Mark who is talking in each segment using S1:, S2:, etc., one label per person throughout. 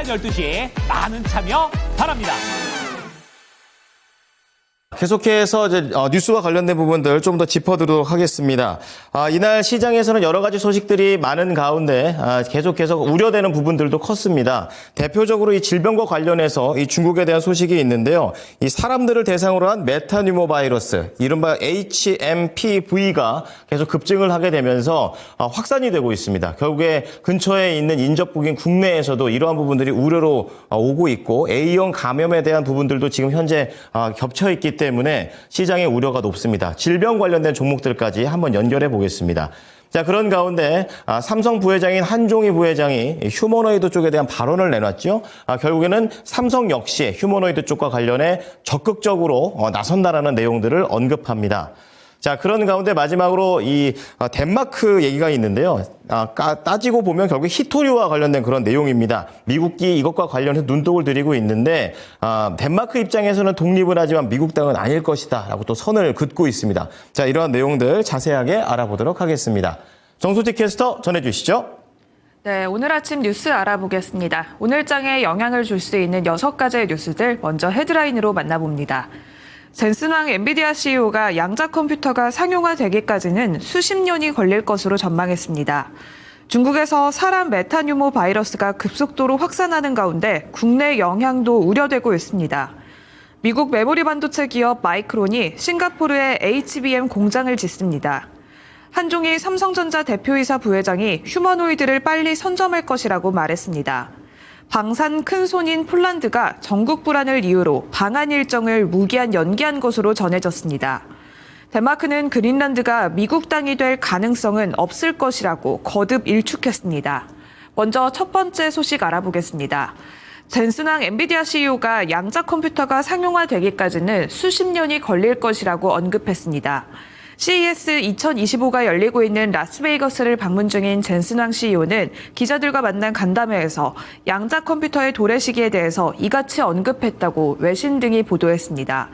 S1: 12시 많은 참여 바랍니다.
S2: 계속해서 이제 뉴스와 관련된 부분들 좀 더 짚어드리도록 하겠습니다. 이날 시장에서는 여러 가지 소식들이 많은 가운데 계속해서 우려되는 부분들도 컸습니다. 대표적으로 이 질병과 관련해서 이 중국에 대한 소식이 있는데요. 이 사람들을 대상으로 한 메타뉴모 바이러스, 이른바 HMPV가 계속 급증을 하게 되면서 확산이 되고 있습니다. 결국에 근처에 있는 인접국인 국내에서도 이러한 부분들이 우려로 오고 있고 A형 감염에 대한 부분들도 지금 현재 겹쳐 있기 때문에 시장의 우려가 높습니다. 질병 관련된 종목들까지 한번 연결해 보겠습니다. 자, 그런 가운데 삼성 부회장인 한종희 부회장이 휴머노이드 쪽에 대한 발언을 내놨죠. 결국에는 삼성 역시 휴머노이드 쪽과 관련해 적극적으로 나선다라는 내용들을 언급합니다. 자, 그런 가운데 마지막으로 이 덴마크 얘기가 있는데요. 따지고 보면 결국 히토류와 관련된 그런 내용입니다. 미국이 이것과 관련해서 눈독을 들이고 있는데 덴마크 입장에서는 독립은 하지만 미국 땅은 아닐 것이다 라고 또 선을 긋고 있습니다. 자, 이러한 내용들 자세하게 알아보도록 하겠습니다. 정수지 캐스터 전해주시죠.
S3: 네, 오늘 아침 뉴스 알아보겠습니다. 오늘 장에 영향을 줄 수 있는 6가지의 뉴스들 먼저 헤드라인으로 만나봅니다. 젠슨 황 엔비디아 CEO가 양자 컴퓨터가 상용화되기까지는 수십 년이 걸릴 것으로 전망했습니다. 중국에서 사람 메타뉴모 바이러스가 급속도로 확산하는 가운데 국내 영향도 우려되고 있습니다. 미국 메모리 반도체 기업 마이크론이 싱가포르에 HBM 공장을 짓습니다. 한종희 삼성전자 대표이사 부회장이 휴머노이드를 빨리 선점할 것이라고 말했습니다. 방산 큰손인 폴란드가 전국 불안을 이유로 방한 일정을 무기한 연기한 것으로 전해졌습니다. 덴마크는 그린란드가 미국 땅이 될 가능성은 없을 것이라고 거듭 일축했습니다. 먼저 첫 번째 소식 알아보겠습니다. 젠슨 황 엔비디아 CEO가 양자 컴퓨터가 상용화되기까지는 수십 년이 걸릴 것이라고 언급했습니다. CES 2025가 열리고 있는 라스베이거스를 방문 중인 젠슨 황 CEO는 기자들과 만난 간담회에서 양자 컴퓨터의 도래 시기에 대해서 이같이 언급했다고 외신 등이 보도했습니다.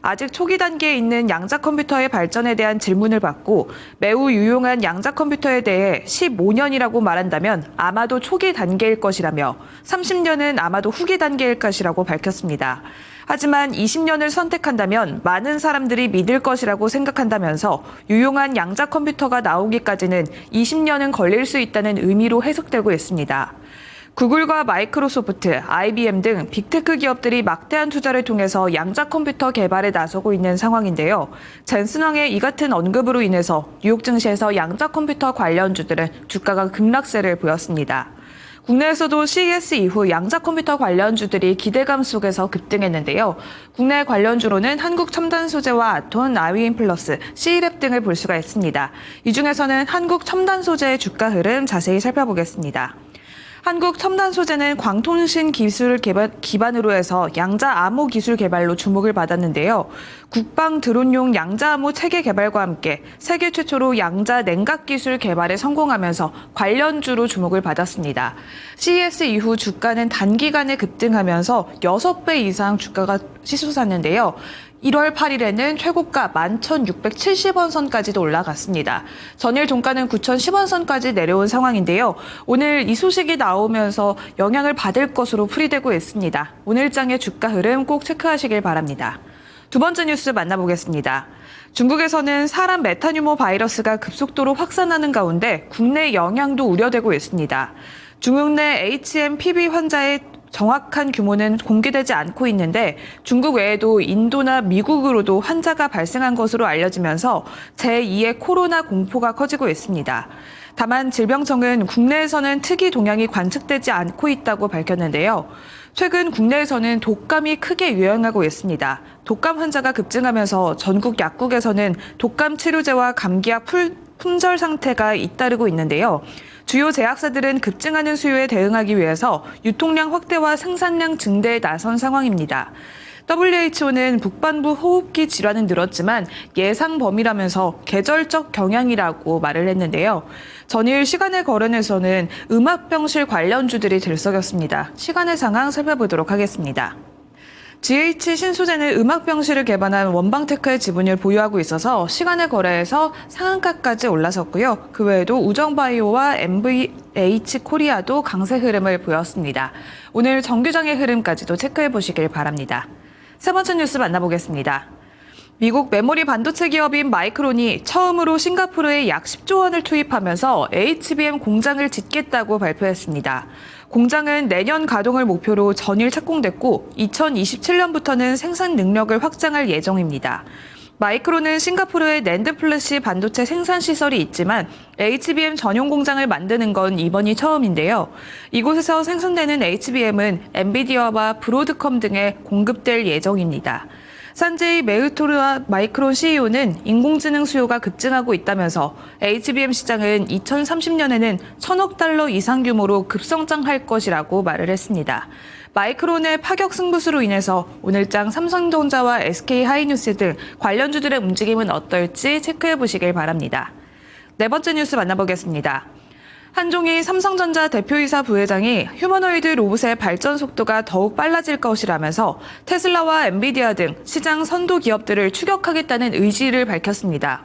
S3: 아직 초기 단계에 있는 양자 컴퓨터의 발전에 대한 질문을 받고 매우 유용한 양자 컴퓨터에 대해 15년이라고 말한다면 아마도 초기 단계일 것이라며 30년은 아마도 후기 단계일 것이라고 밝혔습니다. 하지만 20년을 선택한다면 많은 사람들이 믿을 것이라고 생각한다면서 유용한 양자 컴퓨터가 나오기까지는 20년은 걸릴 수 있다는 의미로 해석되고 있습니다. 구글과 마이크로소프트, IBM 등 빅테크 기업들이 막대한 투자를 통해서 양자 컴퓨터 개발에 나서고 있는 상황인데요. 젠슨 황의 이 같은 언급으로 인해서 뉴욕 증시에서 양자 컴퓨터 관련주들은 주가가 급락세를 보였습니다. 국내에서도 CES 이후 양자 컴퓨터 관련주들이 기대감 속에서 급등했는데요. 국내 관련주로는 한국첨단소재와 아톤, 아위인플러스, C랩 등을 볼 수가 있습니다. 이 중에서는 한국첨단소재의 주가 흐름 자세히 살펴보겠습니다. 한국첨단소재는 광통신 기술을 기반으로 해서 양자 암호 기술 개발로 주목을 받았는데요. 국방 드론용 양자 암호 체계 개발과 함께 세계 최초로 양자 냉각 기술 개발에 성공하면서 관련주로 주목을 받았습니다. CES 이후 주가는 단기간에 급등하면서 6배 이상 주가가 치솟았는데요. 1월 8일에는 최고가 11,670원 선까지도 올라갔습니다. 전일 종가는 9,010원 선까지 내려온 상황인데요. 오늘 이 소식이 나오면서 영향을 받을 것으로 풀이되고 있습니다. 오늘 장의 주가 흐름 꼭 체크하시길 바랍니다. 두 번째 뉴스 만나보겠습니다. 중국에서는 사람 메타뉴모 바이러스가 급속도로 확산하는 가운데 국내 영향도 우려되고 있습니다. 중국 내 HMPV 환자의 정확한 규모는 공개되지 않고 있는데 중국 외에도 인도나 미국으로도 환자가 발생한 것으로 알려지면서 제2의 코로나 공포가 커지고 있습니다. 다만 질병청은 국내에서는 특이 동향이 관측되지 않고 있다고 밝혔는데요. 최근 국내에서는 독감이 크게 유행하고 있습니다. 독감 환자가 급증하면서 전국 약국에서는 독감 치료제와 감기약 품절 상태가 잇따르고 있는데요. 주요 제약사들은 급증하는 수요에 대응하기 위해서 유통량 확대와 생산량 증대에 나선 상황입니다. WHO는 북반부 호흡기 질환은 늘었지만 예상 범위라면서 계절적 경향이라고 말을 했는데요. 전일 시간의 거론에서는 음압병실 관련주들이 들썩였습니다. 시간의 상황 살펴보도록 하겠습니다. GH 신소재는 음악병실을 개발한 원방테크의 지분을 보유하고 있어서 시간의 거래에서 상한가까지 올라섰고요. 그 외에도 우정바이오와 MVH 코리아도 강세 흐름을 보였습니다. 오늘 정규장의 흐름까지도 체크해 보시길 바랍니다. 세 번째 뉴스 만나보겠습니다. 미국 메모리 반도체 기업인 마이크론이 처음으로 싱가포르에 약 10조 원을 투입하면서 HBM 공장을 짓겠다고 발표했습니다. 공장은 내년 가동을 목표로 전일 착공됐고 2027년부터는 생산 능력을 확장할 예정입니다. 마이크론은 싱가포르에 낸드 플래시 반도체 생산 시설이 있지만 HBM 전용 공장을 만드는 건 이번이 처음인데요. 이곳에서 생산되는 HBM은 엔비디아와 브로드컴 등에 공급될 예정입니다. 산제이 메우토르와 마이크론 CEO는 인공지능 수요가 급증하고 있다면서 HBM 시장은 2030년에는 1,000억 달러 이상 규모로 급성장할 것이라고 말을 했습니다. 마이크론의 파격 승부수로 인해서 오늘장 삼성전자와 SK하이닉스 등 관련주들의 움직임은 어떨지 체크해 보시길 바랍니다. 네 번째 뉴스 만나보겠습니다. 한종희 삼성전자 대표이사 부회장이 휴머노이드 로봇의 발전 속도가 더욱 빨라질 것이라면서 테슬라와 엔비디아 등 시장 선도 기업들을 추격하겠다는 의지를 밝혔습니다.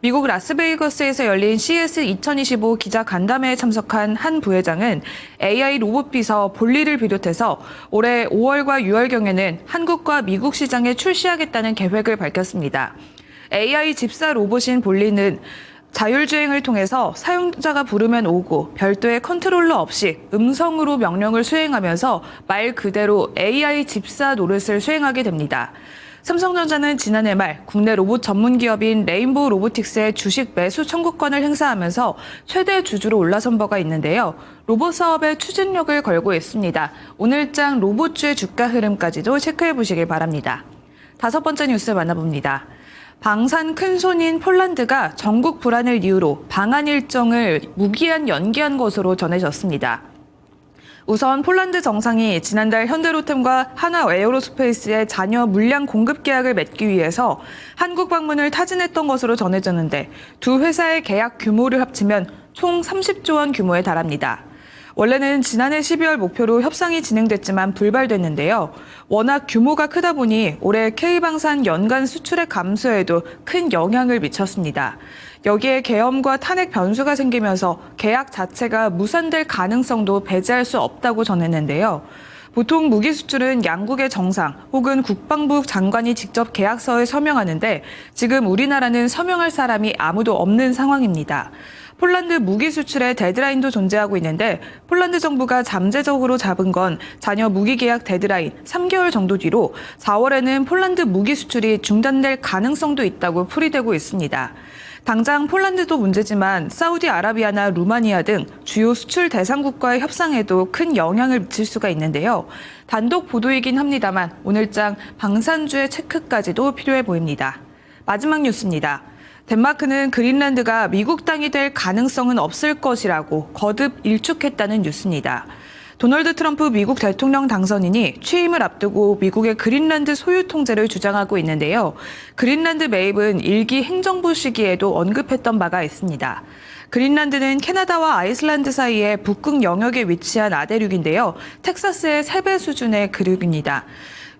S3: 미국 라스베이거스에서 열린 CES 2025 기자 간담회에 참석한 한 부회장은 AI 로봇 비서 볼리를 비롯해서 올해 5월과 6월경에는 한국과 미국 시장에 출시하겠다는 계획을 밝혔습니다. AI 집사 로봇인 볼리는 자율주행을 통해서 사용자가 부르면 오고 별도의 컨트롤러 없이 음성으로 명령을 수행하면서 말 그대로 AI 집사 노릇을 수행하게 됩니다. 삼성전자는 지난해 말 국내 로봇 전문 기업인 레인보우 로보틱스의 주식 매수 청구권을 행사하면서 최대 주주로 올라선 바가 있는데요. 로봇 사업에 추진력을 걸고 있습니다. 오늘장 로봇주의 주가 흐름까지도 체크해 보시길 바랍니다. 다섯 번째 뉴스 만나봅니다. 방산 큰손인 폴란드가 전국 불안을 이유로 방한 일정을 무기한 연기한 것으로 전해졌습니다. 우선 폴란드 정상이 지난달 현대로템과 하나에어로스페이스의 잔여 물량 공급 계약을 맺기 위해서 한국 방문을 타진했던 것으로 전해졌는데 두 회사의 계약 규모를 합치면 총 30조 원 규모에 달합니다. 원래는 지난해 12월 목표로 협상이 진행됐지만 불발됐는데요. 워낙 규모가 크다 보니 올해 K방산 연간 수출의 감소에도 큰 영향을 미쳤습니다. 여기에 계엄과 탄핵 변수가 생기면서 계약 자체가 무산될 가능성도 배제할 수 없다고 전했는데요. 보통 무기 수출은 양국의 정상 혹은 국방부 장관이 직접 계약서에 서명하는데 지금 우리나라는 서명할 사람이 아무도 없는 상황입니다. 폴란드 무기 수출의 데드라인도 존재하고 있는데 폴란드 정부가 잠재적으로 잡은 건 잔여 무기 계약 데드라인 3개월 정도 뒤로 4월에는 폴란드 무기 수출이 중단될 가능성도 있다고 풀이되고 있습니다. 당장 폴란드도 문제지만 사우디아라비아나 루마니아 등 주요 수출 대상국과의 협상에도 큰 영향을 미칠 수가 있는데요. 단독 보도이긴 합니다만 오늘장 방산주의 체크까지도 필요해 보입니다. 마지막 뉴스입니다. 덴마크는 그린란드가 미국 땅이 될 가능성은 없을 것이라고 거듭 일축했다는 뉴스입니다. 도널드 트럼프 미국 대통령 당선인이 취임을 앞두고 미국의 그린란드 소유 통제를 주장하고 있는데요. 그린란드 매입은 일기 행정부 시기에도 언급했던 바가 있습니다. 그린란드는 캐나다와 아이슬란드 사이의 북극 영역에 위치한 아대륙인데요. 텍사스의 3배 수준의 그륙입니다.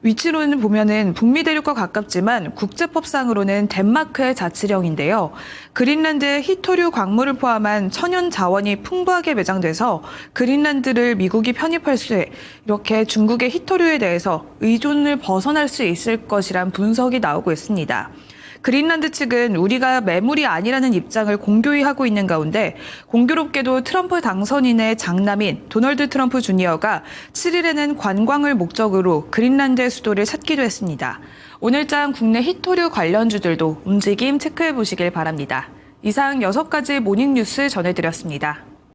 S3: 위치로는 보면은 북미 대륙과 가깝지만 국제법상으로는 덴마크의 자치령인데요. 그린란드의 히토류 광물을 포함한 천연 자원이 풍부하게 매장돼서 그린란드를 미국이 편입할 수 이렇게 중국의 히토류에 대해서 의존을 벗어날 수 있을 것이란 분석이 나오고 있습니다. 그린란드 측은 우리가 매물이 아니라는 입장을 공교히 하고 있는 가운데 공교롭게도 트럼프 당선인의 장남인 도널드 트럼프 주니어가 7일에는 관광을 목적으로 그린란드의 수도를 찾기도 했습니다. 오늘장 국내 히토류 관련주들도 움직임 체크해 보시길 바랍니다. 이상 6가지 모닝뉴스 전해드렸습니다.